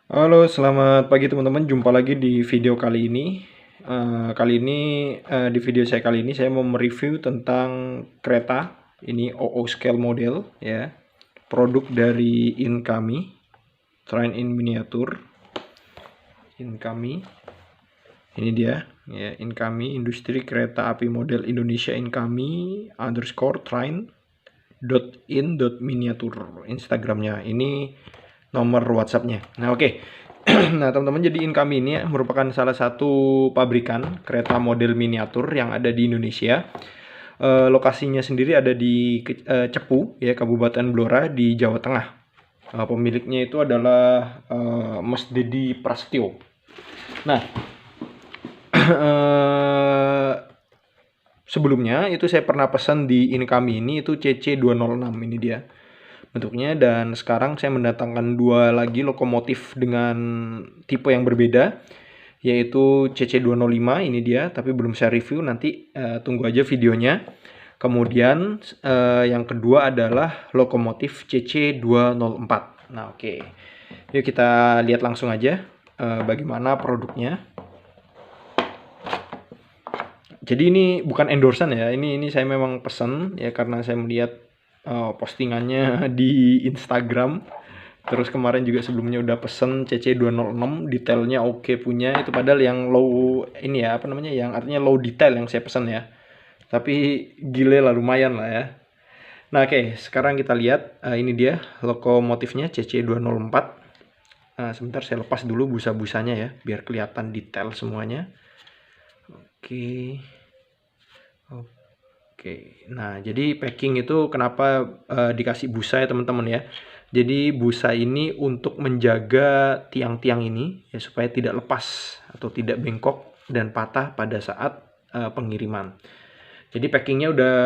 Halo, selamat pagi teman-teman. Jumpa lagi di video kali ini. Di video saya kali ini saya mau mereview tentang kereta. Ini OO scale model ya. Produk dari Incami, Train in Miniature. Incami. Ini dia ya, Incami Industri Kereta Api Model Indonesia Incami _train .in.miniatur Instagramnya. Ini nomor WhatsAppnya. Nah, oke. Nah, teman-teman, jadi Incami ini merupakan salah satu pabrikan kereta model miniatur yang ada di Indonesia. Lokasinya sendiri ada di Cepu, ya, Kabupaten Blora di Jawa Tengah. Pemiliknya itu adalah Mas Dedi Prasetyo. Nah, sebelumnya itu saya pernah pesan di Incami ini itu CC206, ini dia bentuknya, dan sekarang saya mendatangkan dua lagi lokomotif dengan tipe yang berbeda, yaitu CC205, ini dia, tapi belum saya review, nanti tunggu aja videonya. Kemudian yang kedua adalah lokomotif CC204. Nah, oke. Yuk kita lihat langsung aja bagaimana produknya. Jadi ini bukan endorsan ya, ini saya memang pesen ya karena saya melihat postingannya di Instagram. Terus kemarin juga sebelumnya udah pesen CC206, detailnya oke punya. Itu padahal yang low ini ya, apa namanya, yang artinya low detail yang saya pesen ya. Tapi gile lah, lumayan lah ya. Nah, oke, sekarang kita lihat ini dia lokomotifnya CC204. Sebentar saya lepas dulu busa-busanya ya, biar kelihatan detail semuanya. Oke. Oke, nah jadi packing itu kenapa dikasih busa ya teman-teman ya. Jadi busa ini untuk menjaga tiang-tiang ini ya supaya tidak lepas atau tidak bengkok dan patah pada saat pengiriman. Jadi packingnya udah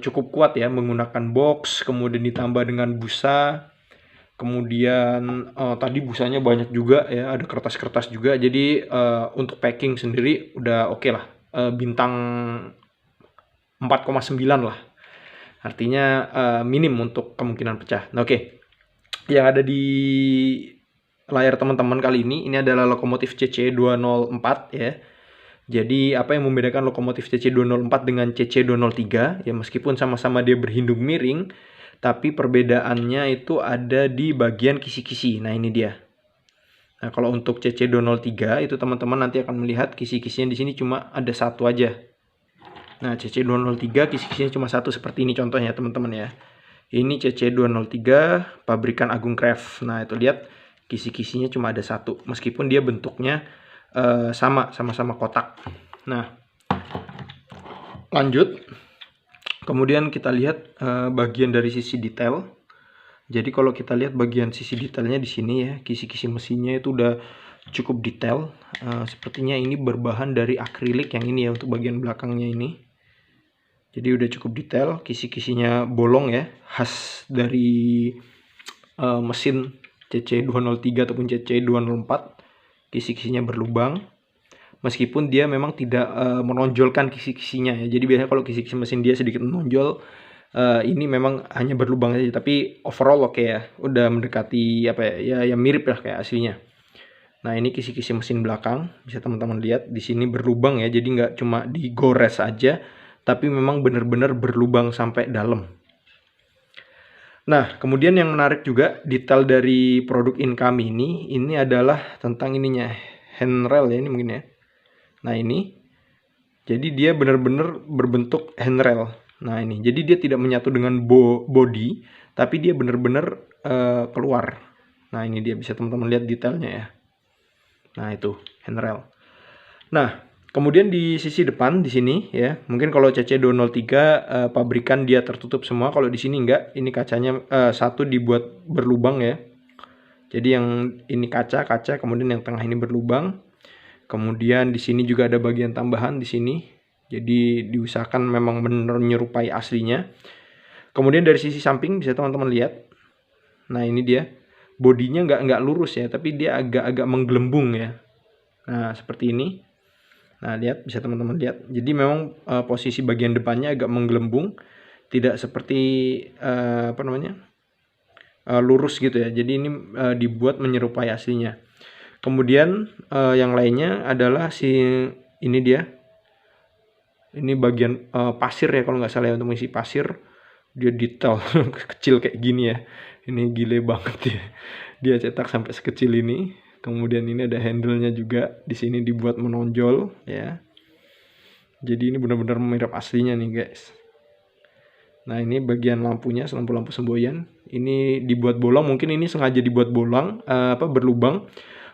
cukup kuat ya, menggunakan box, kemudian ditambah dengan busa. Kemudian tadi busanya banyak juga ya, ada kertas-kertas juga. Jadi untuk packing sendiri udah oke lah. Bintang 4,9 lah. Artinya minim untuk kemungkinan pecah. Nah, oke. Yang ada di layar teman-teman kali ini adalah lokomotif CC204 ya. Jadi apa yang membedakan lokomotif CC204 dengan CC203 ya, meskipun sama-sama dia berhindung miring, tapi perbedaannya itu ada di bagian kisi-kisi. Nah, ini dia. Nah, kalau untuk CC203 itu teman-teman nanti akan melihat kisi-kisinya di sini cuma ada satu aja. Nah, CC203 kisi-kisinya cuma satu seperti ini contohnya teman-teman ya. Ini CC203 pabrikan Agung Craft. Nah, itu lihat kisi-kisinya cuma ada satu meskipun dia bentuknya sama-sama kotak. Nah, lanjut. Kemudian kita lihat bagian dari sisi detail. Jadi kalau kita lihat bagian sisi detailnya di sini ya, kisi-kisi mesinnya itu udah cukup detail. Sepertinya ini berbahan dari akrilik yang ini ya untuk bagian belakangnya ini. Jadi udah cukup detail, kisi-kisinya bolong ya, khas dari mesin CC203 ataupun CC204. Kisi-kisinya berlubang. Meskipun dia memang tidak menonjolkan kisi-kisinya ya. Jadi biasanya kalau kisi-kisi mesin dia sedikit menonjol, ini memang hanya berlubang saja. Tapi overall oke ya, udah mendekati apa ya, ya mirip lah kayak aslinya. Nah, ini kisi-kisi mesin belakang, bisa teman-teman lihat di sini berlubang ya. Jadi nggak cuma digores aja, tapi memang benar-benar berlubang sampai dalam. Nah, kemudian yang menarik juga detail dari produk Incami ini adalah tentang ininya, handrail ya, ini mungkin ya. Nah, ini jadi dia benar-benar berbentuk handrail. Nah, ini jadi dia tidak menyatu dengan body, tapi dia benar-benar keluar. Nah, ini dia, bisa teman-teman lihat detailnya ya. Nah, itu handrail. Nah, kemudian di sisi depan di sini ya, mungkin kalau CC203 pabrikan dia tertutup semua, kalau di sini enggak, ini kacanya satu dibuat berlubang ya. Jadi yang ini kaca, kemudian yang tengah ini berlubang. Kemudian di sini juga ada bagian tambahan di sini. Jadi diusahakan memang benar menyerupai aslinya. Kemudian dari sisi samping bisa teman-teman lihat. Nah, ini dia. Bodinya nggak lurus ya, tapi dia agak-agak menggelembung ya. Nah, seperti ini. Nah, lihat, bisa teman-teman lihat. Jadi memang posisi bagian depannya agak menggelembung, tidak seperti apa namanya, lurus gitu ya. Jadi ini dibuat menyerupai aslinya. Kemudian yang lainnya adalah ini dia. Ini bagian pasir ya kalau nggak salah ya, untuk mengisi pasir. Dia detail kecil kayak gini ya. Ini gile banget ya. Dia cetak sampai sekecil ini. Kemudian ini ada handle-nya juga. Di sini dibuat menonjol ya. Jadi ini benar-benar mirip aslinya nih guys. Nah ini bagian lampunya, lampu-lampu semboyan. Ini dibuat bolong, mungkin ini sengaja dibuat bolong, berlubang.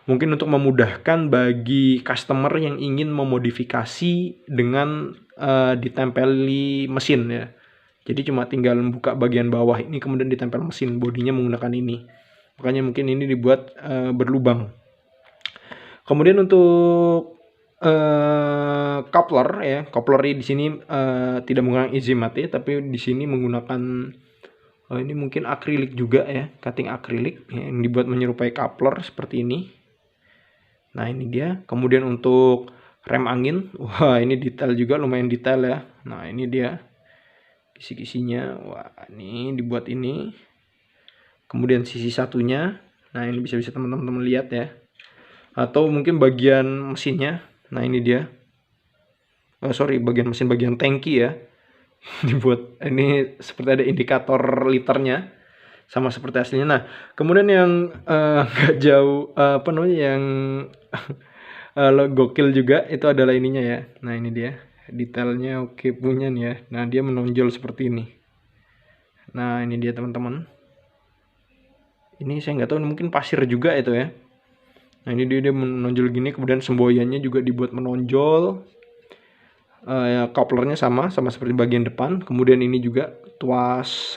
Mungkin untuk memudahkan bagi customer yang ingin memodifikasi dengan ditempeli mesin ya. Jadi cuma tinggal membuka bagian bawah ini kemudian ditempel mesin, bodinya menggunakan ini. Makanya mungkin ini dibuat berlubang. Kemudian untuk coupler ya, coupler di sini tidak menggunakan izimate, tapi di sini menggunakan ini mungkin akrilik juga ya, cutting akrilik ya, yang dibuat menyerupai coupler seperti ini. Nah ini dia. Kemudian untuk rem angin, wah ini detail juga, lumayan detail ya. Nah ini dia kisi-kisinya, wah ini dibuat ini. Kemudian sisi satunya, nah ini bisa teman-teman lihat ya. Atau mungkin bagian mesinnya. Nah ini dia. Bagian mesin, bagian tangki ya. Dibuat ini seperti ada indikator liternya sama seperti aslinya. Nah, kemudian yang nggak jauh yang gokil juga itu adalah ininya ya. Nah, ini dia. Detailnya oke punya nih ya. Nah, dia menonjol seperti ini. Nah, ini dia teman-teman. Ini saya nggak tahu, mungkin pasir juga itu ya. Nah ini dia menonjol gini, kemudian semboyannya juga dibuat menonjol. Couplernya sama seperti bagian depan. Kemudian ini juga tuas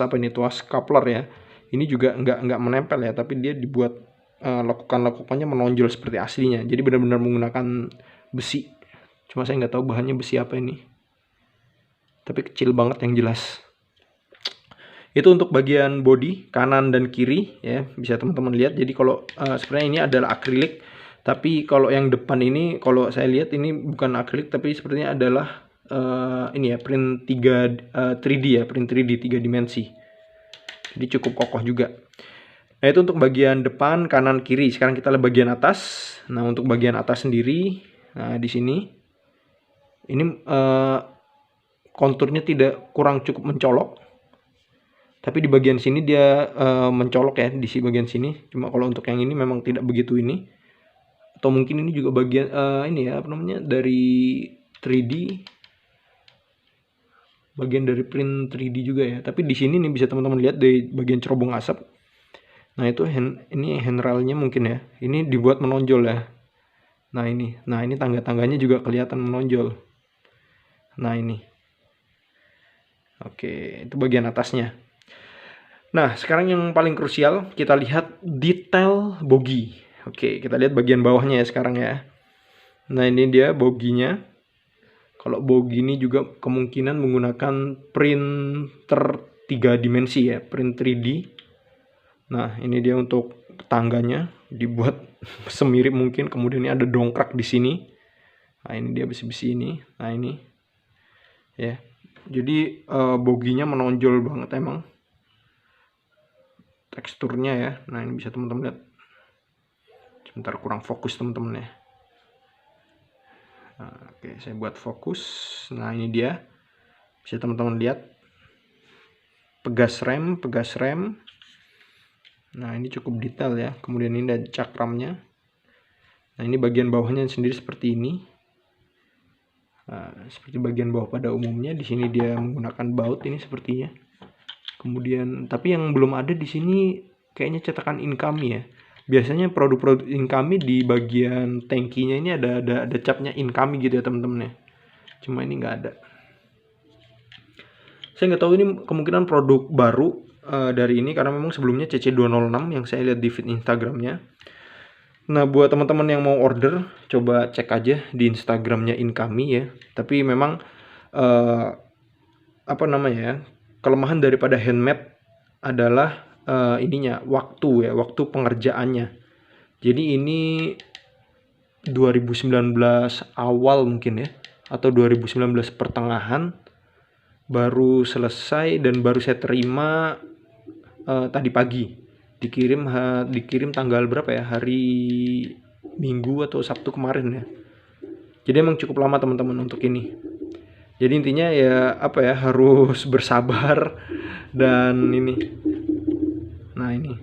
coupler ya. Ini juga nggak menempel ya, tapi dia dibuat lekukan-lekukannya menonjol seperti aslinya. Jadi benar-benar menggunakan besi. Cuma saya nggak tahu bahannya besi apa ini. Tapi kecil banget yang jelas. Itu untuk bagian bodi kanan dan kiri ya, bisa teman-teman lihat. Jadi kalau sebenarnya ini adalah akrilik, tapi kalau yang depan ini kalau saya lihat ini bukan akrilik, tapi sepertinya adalah ini ya, print 3D ya, print 3D 3 dimensi. Jadi cukup kokoh juga. Nah itu untuk bagian depan, kanan, kiri. Sekarang kita lihat bagian atas. Nah untuk bagian atas sendiri, nah di sini ini konturnya tidak kurang cukup mencolok. Tapi di bagian sini dia mencolok ya, di bagian sini. Cuma kalau untuk yang ini memang tidak begitu ini. Atau mungkin ini juga bagian ini ya, dari 3D. Bagian dari print 3D juga ya. Tapi di sini nih bisa teman-teman lihat di bagian cerobong asap. Nah itu ini handrailnya mungkin ya. Ini dibuat menonjol ya. Nah ini tangga-tangganya juga kelihatan menonjol. Nah ini. Oke, itu bagian atasnya. Nah, sekarang yang paling krusial, kita lihat detail bogi. Oke, kita lihat bagian bawahnya ya sekarang ya. Nah, ini dia boginya. Kalau bogi ini juga kemungkinan menggunakan printer 3 dimensi ya, print 3D. Nah, ini dia untuk tangganya, dibuat semirip mungkin. Kemudian ini ada dongkrak di sini. Nah, ini dia besi-besi ini. Nah, ini. Ya. Jadi boginya menonjol banget emang. Teksturnya ya. Nah ini bisa teman-teman lihat. Sebentar kurang fokus teman-teman ya. Nah, oke, saya buat fokus. Nah ini dia. Bisa teman-teman lihat. Pegas rem. Nah ini cukup detail ya. Kemudian ini ada cakramnya. Nah ini bagian bawahnya sendiri seperti ini. Nah, seperti bagian bawah pada umumnya. Di sini dia menggunakan baut ini sepertinya. Kemudian tapi yang belum ada di sini kayaknya cetakan Incami ya. Biasanya produk-produk Incami di bagian tangkinya ini ada capnya Incami gitu ya teman-teman ya. Cuma ini nggak ada. Saya nggak tahu ini kemungkinan produk baru dari ini, karena memang sebelumnya CC206 yang saya lihat di feed Instagramnya. Nah buat teman-teman yang mau order, coba cek aja di Instagramnya Incami ya. Tapi memang kelemahan daripada handmade adalah waktu pengerjaannya. Jadi ini 2019 awal mungkin ya, atau 2019 pertengahan baru selesai dan baru saya terima tadi pagi. dikirim tanggal berapa ya, hari Minggu atau Sabtu kemarin ya. Jadi emang cukup lama teman-teman untuk ini. Jadi intinya ya apa ya, harus bersabar dan ini. Nah ini,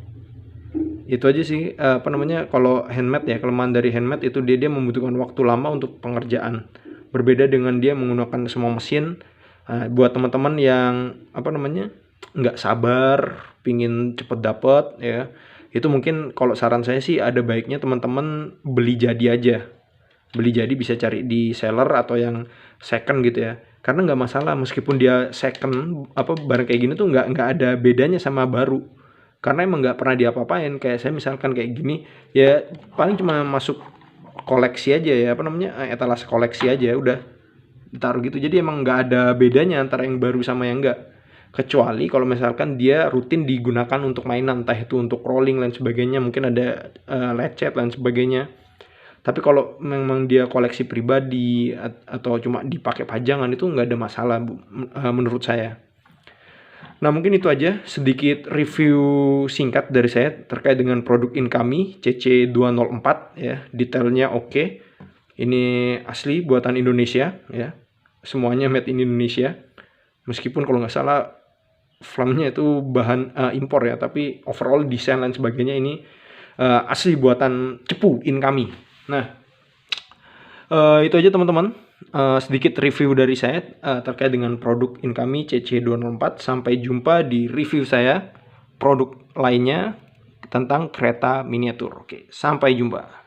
itu aja sih apa namanya, kalau handmade ya, kelemahan dari handmade itu dia membutuhkan waktu lama untuk pengerjaan. Berbeda dengan dia menggunakan semua mesin. Buat teman-teman yang apa namanya, nggak sabar, pingin cepet dapet ya, itu mungkin kalau saran saya sih ada baiknya teman-teman beli jadi aja. Beli jadi bisa cari di seller atau yang second gitu ya. Karena nggak masalah meskipun dia second, apa barang kayak gini tuh nggak ada bedanya sama baru. Karena emang nggak pernah diapa-apain. Kayak saya misalkan kayak gini, ya paling cuma masuk koleksi aja ya, apa namanya, etalase koleksi aja udah ditaruh gitu. Jadi emang nggak ada bedanya antara yang baru sama yang enggak. Kecuali kalau misalkan dia rutin digunakan untuk mainan, entah itu untuk rolling dan sebagainya, mungkin ada lecet dan sebagainya. Tapi kalau memang dia koleksi pribadi atau cuma dipakai pajangan, itu nggak ada masalah menurut saya. Nah mungkin itu aja sedikit review singkat dari saya terkait dengan produk Incami CC204 ya. Detailnya oke. Ini asli buatan Indonesia ya. Semuanya made in Indonesia. Meskipun kalau nggak salah flamme-nya itu bahan impor ya, tapi overall desain dan sebagainya ini asli buatan Cepu Incami. Nah, itu aja teman-teman. Sedikit review dari saya terkait dengan produk Incami CC204. Sampai jumpa di review saya produk lainnya tentang kereta miniatur. Oke, sampai jumpa.